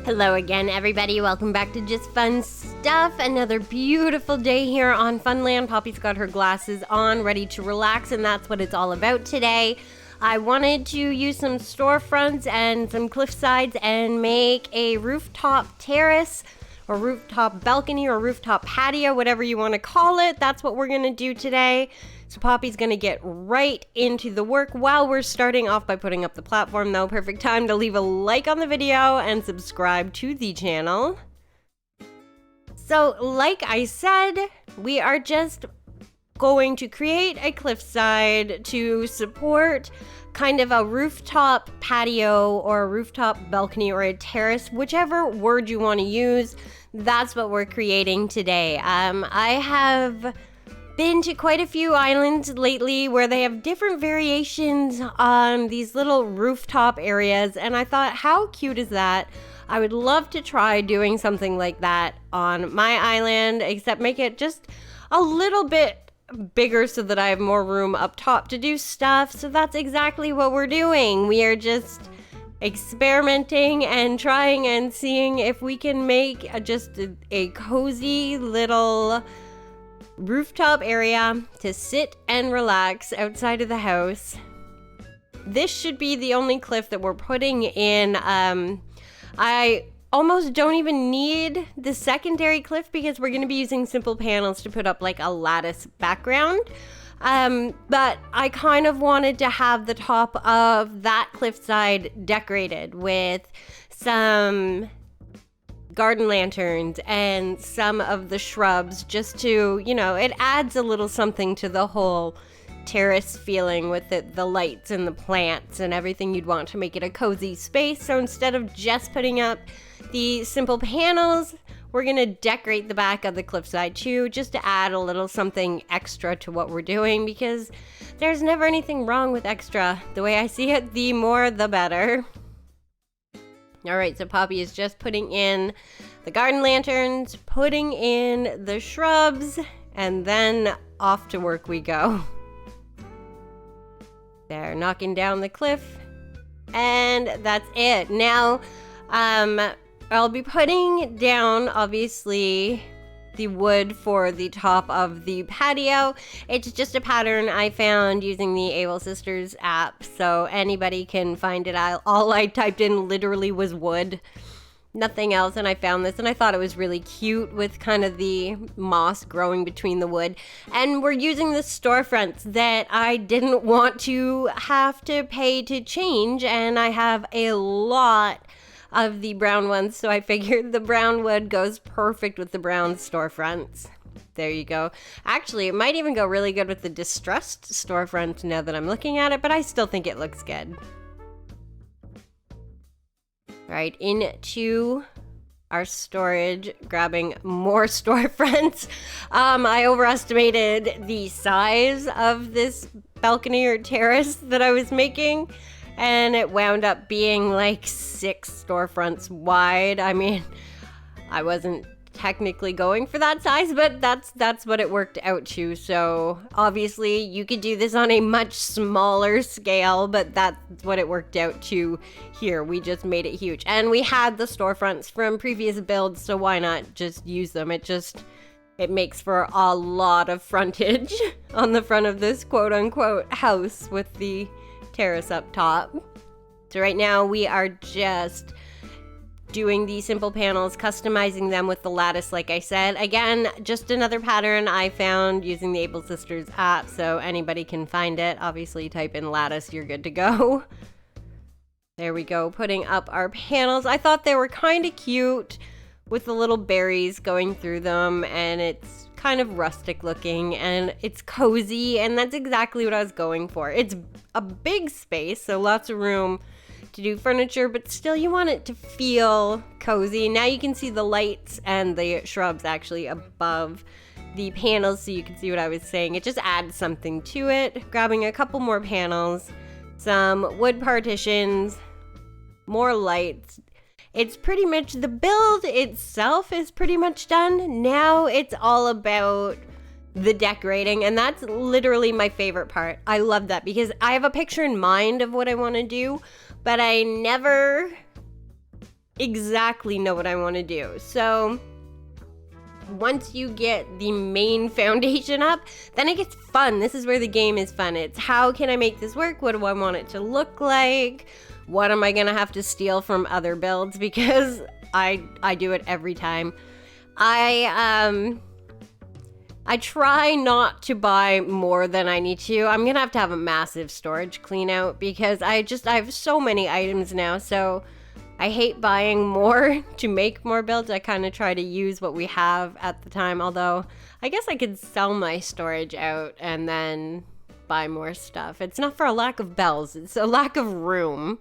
Hello again, everybody. Welcome back to Just Fun Stuff. Another beautiful day here on Funland. Poppy's got her glasses on, ready to relax, and that's what it's all about today. I wanted to use some storefronts and some cliff sides and make a rooftop terrace or rooftop balcony or rooftop patio, whatever you want to call it. That's what we're going to do today. So Poppy's going to get right into the work. While we're starting off by putting up the platform, though, perfect time to leave a like on the video and subscribe to the channel. So, like I said, we are just going to create a cliffside to support kind of a rooftop patio or a rooftop balcony or a terrace, whichever word you want to use. That's what we're creating today. I have been to quite a few islands lately where they have different variations on these little rooftop areas, and I thought, how cute is that? I would love to try doing something like that on my island, except make it just a little bit bigger so that I have more room up top to do stuff. So that's exactly what we're doing. We are just experimenting and trying and seeing if we can make just a cozy little rooftop area to sit and relax outside of the house. This should be the only cliff that we're putting in. I almost don't even need the secondary cliff because we're going to be using simple panels to put up like a lattice background. But I kind of wanted to have the top of that cliffside decorated with some garden lanterns and some of the shrubs, just to, you know, it adds a little something to the whole terrace feeling with the lights and the plants and everything you'd want to make it a cozy space. So instead of just putting up the simple panels, we're going to decorate the back of the cliffside too, just to add a little something extra to what we're doing, because there's never anything wrong with extra. The way I see it, the more the better. Alright, so Poppy is just putting in the garden lanterns, putting in the shrubs, and then off to work we go. There, knocking down the cliff, and that's it. Now, I'll be putting down, obviously, the wood for the top of the patio. It's just a pattern I found using the Able Sisters app, so anybody can find it. All I typed in literally was wood, nothing else, and I found this, and I thought it was really cute with kind of the moss growing between the wood. And we're using the storefronts that I didn't want to have to pay to change, and I have a lot of the brown ones, so I figured the brown wood goes perfect with the brown storefronts. There you go. Actually, it might even go really good with the distressed storefront now that I'm looking at it, but I still think it looks good. Right, into our storage, grabbing more storefronts. I overestimated the size of this balcony or terrace that I was making, and it wound up being like 6 storefronts wide. I mean, I wasn't technically going for that size, but that's what it worked out to. So obviously you could do this on a much smaller scale, but that's what it worked out to here. We just made it huge, and we had the storefronts from previous builds, so why not just use them? It makes for a lot of frontage on the front of this quote-unquote house with the terrace up top. So right now we are just doing the simple panels, customizing them with the lattice, like I said. Again, just another pattern I found using the Able Sisters app, so anybody can find it. Obviously, type in lattice, you're good to go. There we go, putting up our panels. I thought they were kind of cute with the little berries going through them, and it's kind of rustic looking, and it's cozy, and that's exactly what I was going for. It's a big space, so lots of room to do furniture, but still you want it to feel cozy. Now you can see the lights and the shrubs actually above the panels, so you can see what I was saying. It just adds something to it. Grabbing a couple more panels, some wood partitions, more lights. It's pretty much, the build itself is pretty much done. Now it's all about the decorating, and that's literally my favorite part. I love that because I have a picture in mind of what I want to do, but I never exactly know what I want to do. So once you get the main foundation up, then it gets fun. This is where the game is fun. It's how can I make this work? What do I want it to look like? What am I gonna have to steal from other builds? Because I do it every time. I try not to buy more than I need to. I'm gonna have a massive storage clean out because I have so many items now, so I hate buying more to make more builds. I kind of try to use what we have at the time, although I guess I could sell my storage out and then buy more stuff. It's not for a lack of bells, it's a lack of room.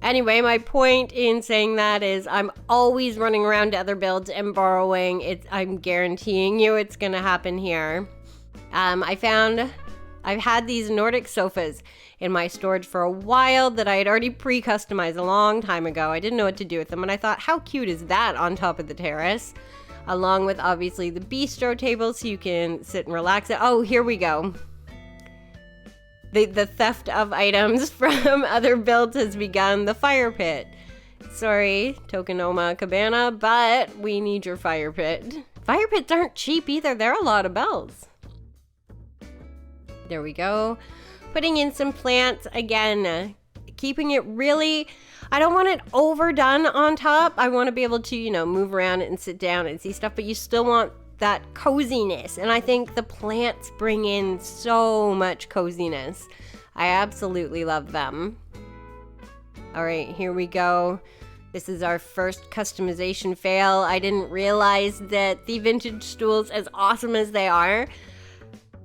Anyway, my point in saying that is I'm always running around to other builds and borrowing. I'm guaranteeing you it's gonna happen here. I've had these Nordic sofas in my storage for a while that I had already pre-customized a long time ago. I didn't know what to do with them, and I thought, how cute is that on top of the terrace? Along with, obviously, the bistro table so you can sit and relax. Oh, here we go. The theft of items from other builds has begun. The fire pit. Sorry, Tokonoma Cabana, but we need your fire pit. Fire pits aren't cheap either. They're a lot of bells. There we go. Putting in some plants again, keeping it really, I don't want it overdone on top. I want to be able to, move around and sit down and see stuff, but you still want that coziness. And I think the plants bring in so much coziness. I absolutely love them. All right, here we go. This is our first customization fail. I didn't realize that the vintage stools, as awesome as they are,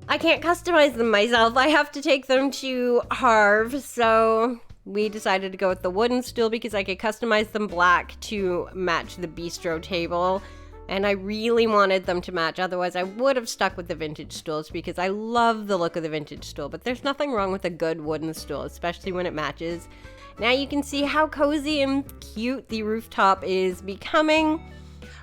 I can't customize them myself. I have to take them to Harv, so we decided to go with the wooden stool because I could customize them black to match the bistro table, and I really wanted them to match. Otherwise, I would have stuck with the vintage stools because I love the look of the vintage stool, but there's nothing wrong with a good wooden stool, especially when it matches. Now you can see how cozy and cute the rooftop is becoming.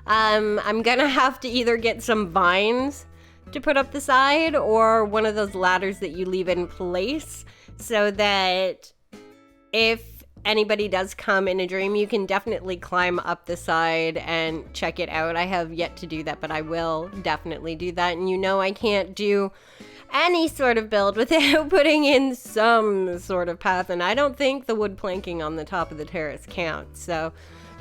I'm gonna have to either get some vines to put up the side or one of those ladders that you leave in place so that if anybody does come in a dream, you can definitely climb up the side and check it out. I have yet to do that, but I will definitely do that. And I can't do any sort of build without putting in some sort of path, and I don't think the wood planking on the top of the terrace counts. So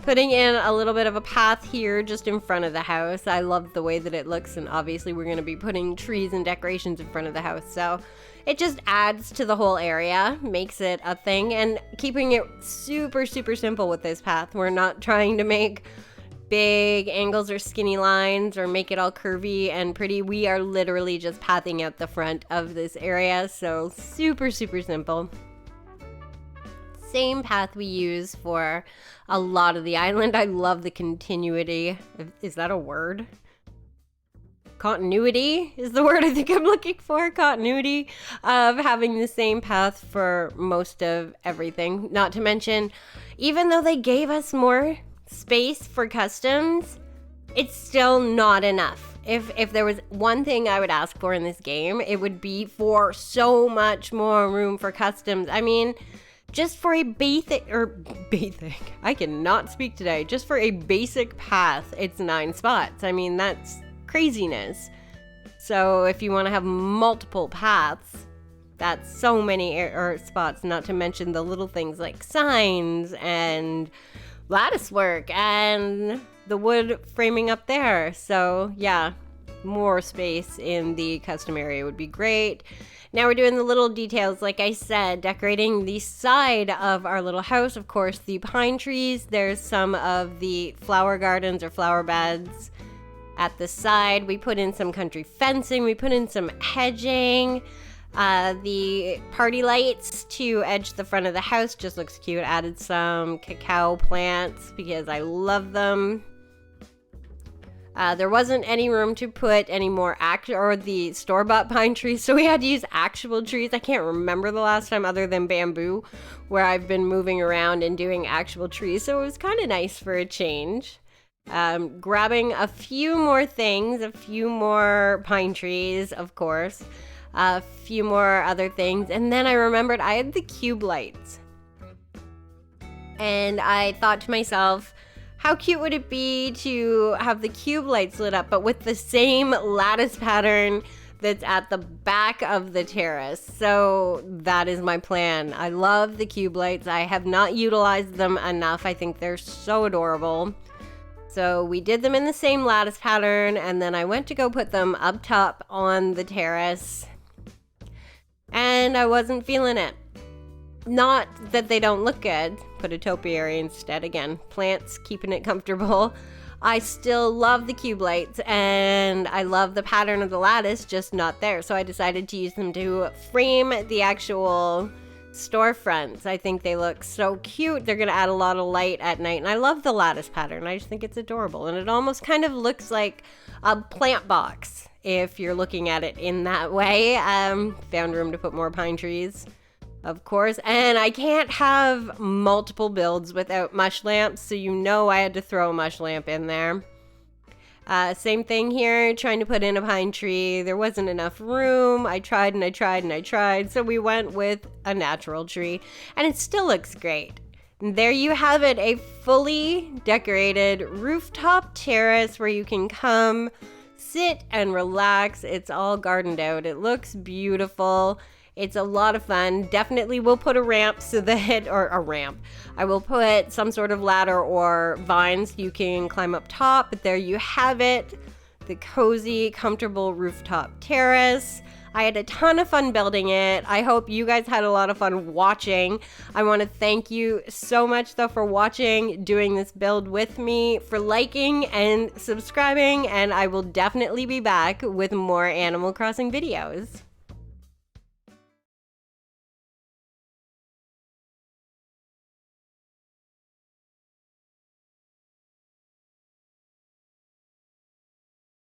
putting in a little bit of a path here just in front of the house. I love the way that it looks, and obviously we're going to be putting trees and decorations in front of the house, so it just adds to the whole area, makes it a thing, and keeping it super, super simple with this path. We're not trying to make big angles or skinny lines or make it all curvy and pretty. We are literally just pathing out the front of this area, so super, super simple. Same path we use for a lot of the island. I love the continuity. Is that a word? Continuity is the word I think I'm looking for. Continuity of having the same path for most of everything. Not to mention, even though they gave us more space for customs, it's still not enough. If there was one thing I would ask for in this game, it would be for so much more room for customs. I mean, just for a basic, I cannot speak today. Just for a basic path, it's 9 spots. I mean, that's craziness. So if you want to have multiple paths, that's so many spots, not to mention the little things like signs and lattice work and the wood framing up there. So yeah, more space in the custom area would be great. Now we're doing the little details, like I said, decorating the side of our little house. Of course, the pine trees. There's some of the flower gardens or flower beds at the side. We put in some country fencing. We put in some hedging. The party lights to edge the front of the house just looks cute. Added some cacao plants because I love them. There wasn't any room to put any more the store-bought pine trees, so we had to use actual trees. I can't remember the last time other than bamboo where I've been moving around and doing actual trees, so it was kind of nice for a change. Grabbing a few more things, a few more pine trees, of course, a few more other things, and then I remembered I had the cube lights. And I thought to myself, how cute would it be to have the cube lights lit up, but with the same lattice pattern that's at the back of the terrace. So that is my plan. I love the cube lights. I have not utilized them enough. I think they're so adorable. So we did them in the same lattice pattern, and then I went to go put them up top on the terrace, and I wasn't feeling it. Not that they don't look good. Put a topiary instead. Again, plants, keeping it comfortable. I still love the cube lights, and I love the pattern of the lattice, just not there. So I decided to use them to frame the actual storefronts. I think they look so cute. They're going to add a lot of light at night, and I love the lattice pattern. I just think it's adorable, and it almost kind of looks like a plant box if you're looking at it in that way. Found room to put more pine trees, of course, and I can't have multiple builds without mush lamps, so you know I had to throw a mush lamp in there. Same thing here, trying to put in a pine tree. There wasn't enough room. I tried and I tried and I tried, so we went with a natural tree, and it still looks great. And there you have it, a fully decorated rooftop terrace where you can come, sit and relax. It's all gardened out. It looks beautiful. It's a lot of fun. Definitely will put a ramp so that, or a ramp. I will put some sort of ladder or vines you can climb up top, but there you have it. The cozy, comfortable rooftop terrace. I had a ton of fun building it. I hope you guys had a lot of fun watching. I want to thank you so much though for watching, doing this build with me, for liking and subscribing, and I will definitely be back with more Animal Crossing videos.